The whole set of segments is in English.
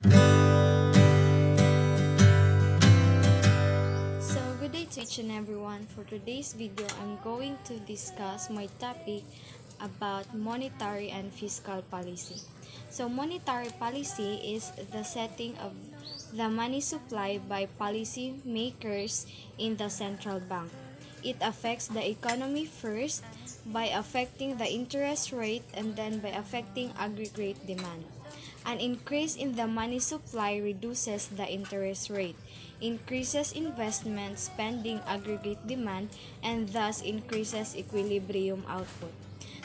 So, good day to each and everyone. For today's video, I'm going to discuss my topic about monetary and fiscal policy. So, monetary policy is the setting of the money supply by policy makers in the central bank. It affects the economy first by affecting the interest rate and then by affecting aggregate demand. An increase in the money supply reduces the interest rate, increases investment spending aggregate demand, and thus increases equilibrium output.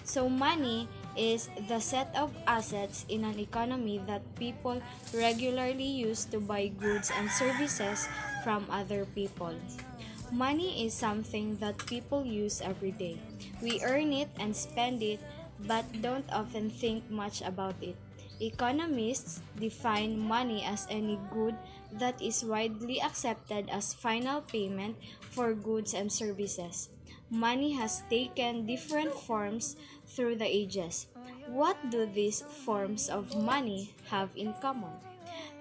So money is the set of assets in an economy that people regularly use to buy goods and services from other people. Money is something that people use every day. We earn it and spend it, but don't often think much about it. Economists define money as any good that is widely accepted as final payment for goods and services. Money has taken different forms through the ages. What do these forms of money have in common?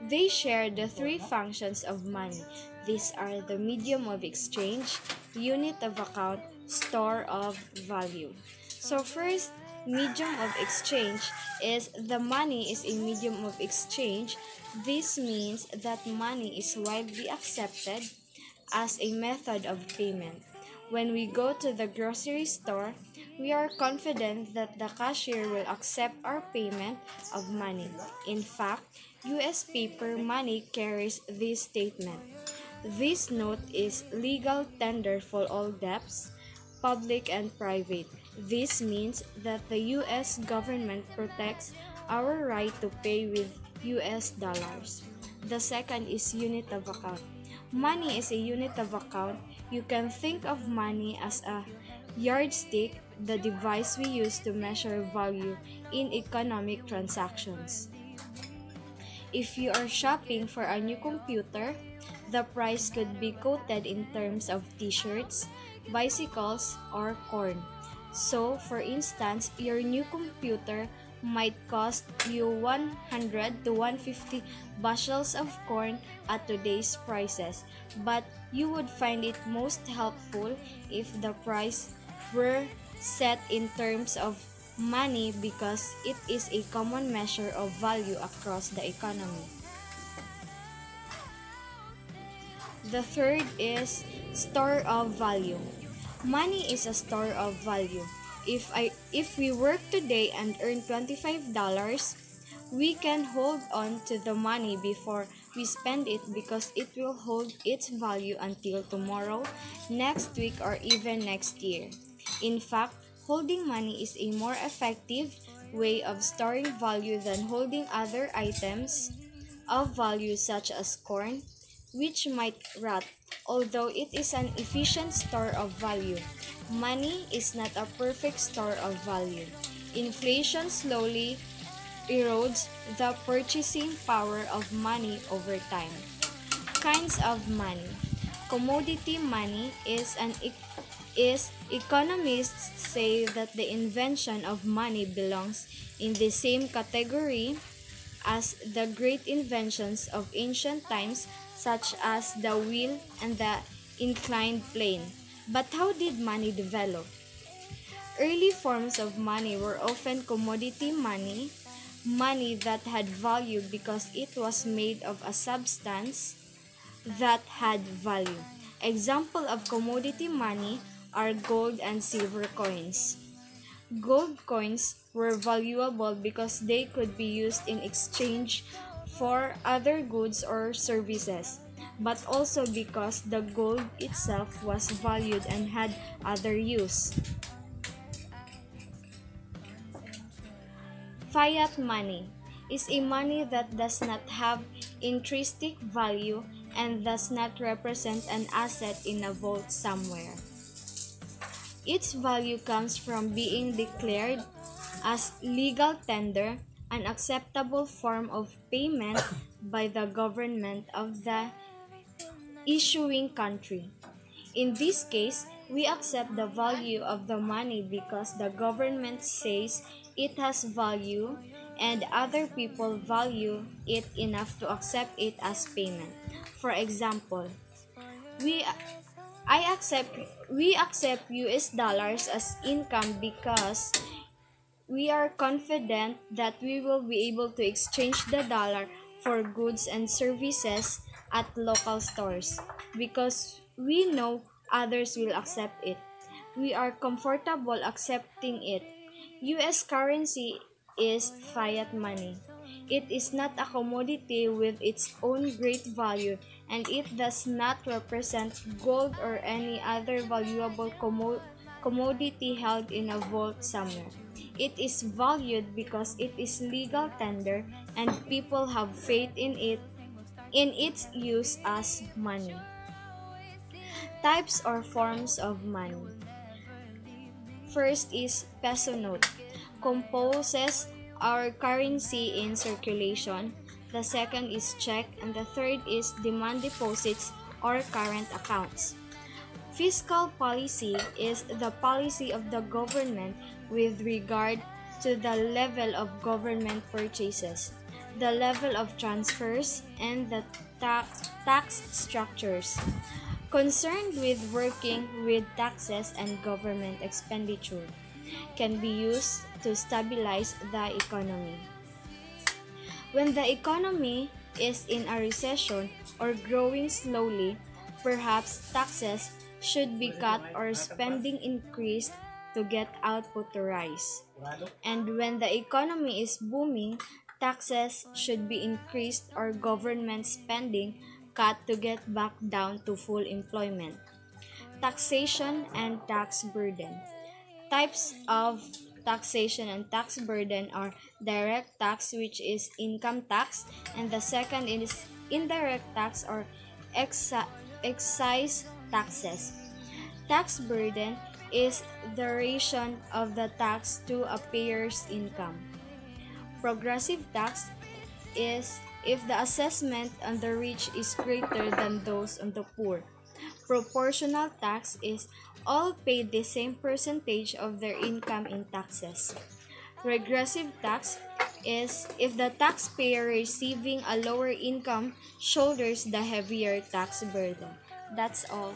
They share the three functions of money. These are the medium of exchange, unit of account, store of value. So first, medium of exchange is the money is a medium of exchange. This means that money is widely accepted as a method of payment. When we go to the grocery store, we are confident that the cashier will accept our payment of money. In fact, US paper money carries this statement. This note is legal tender for all debts, public and private. This means that the US government protects our right to pay with US dollars. The second is unit of account. Money is a unit of account. You can think of money as a yardstick, the device we use to measure value in economic transactions. If you are shopping for a new computer, the price could be quoted in terms of t-shirts, bicycles, or corn. So, for instance, your new computer might cost you 100 to 150 bushels of corn at today's prices, but you would find it most helpful if the price were set in terms of money because it is a common measure of value across the economy. The third is store of value. Money is a store of value. If we work today and earn $25, we can hold on to the money before we spend it because it will hold its value until tomorrow, next week, or even next year. In fact, holding money is a more effective way of storing value than holding other items of value such as corn, which might rot. Although it is an efficient store of value, money is not a perfect store of value. Inflation slowly erodes the purchasing power of money over time. Kinds of money. Commodity money is economists say that the invention of money belongs in the same category as the great inventions of ancient times such as the wheel and the inclined plane. But how did money develop? Early forms of money were often commodity money, money that had value because it was made of a substance that had value. Example of commodity money are gold and silver coins. Gold coins were valuable because they could be used in exchange for other goods or services, but also because the gold itself was valued and had other use. Fiat money is a money that does not have intrinsic value and does not represent an asset in a vault somewhere. Its value comes from being declared as legal tender, an acceptable form of payment by the government of the issuing country. In this case, we accept the value of the money because the government says it has value and other people value it enough to accept it as payment. For example, we I accept we accept US dollars as income because we are confident that we will be able to exchange the dollar for goods and services at local stores because we know others will accept it. We are comfortable accepting it. US currency is fiat money. It is not a commodity with its own great value, and it does not represent gold or any other valuable commodity held in a vault somewhere. It is valued because it is legal tender and people have faith in its use as money. Types or forms of money. First is peso note. Composes our currency in circulation. The second is check, and the third is demand deposits or current accounts. Fiscal policy is the policy of the government with regard to the level of government purchases, the level of transfers, and the tax structures. Concerned with working with taxes and government expenditure, can be used to stabilize the economy. When the economy is in a recession or growing slowly, perhaps taxes should be cut or spending increased to get output to rise. And when the economy is booming, taxes should be increased or government spending cut to get back down to full employment. Taxation and tax burden. Types of taxation and tax burden are direct tax, which is income tax, and the second is indirect tax or excise taxes. Tax burden is the ration of the tax to a payer's income. Progressive tax is if the assessment on the rich is greater than those on the poor. Proportional tax is all paid the same percentage of their income in taxes. Regressive tax is if the taxpayer receiving a lower income shoulders the heavier tax burden. That's all.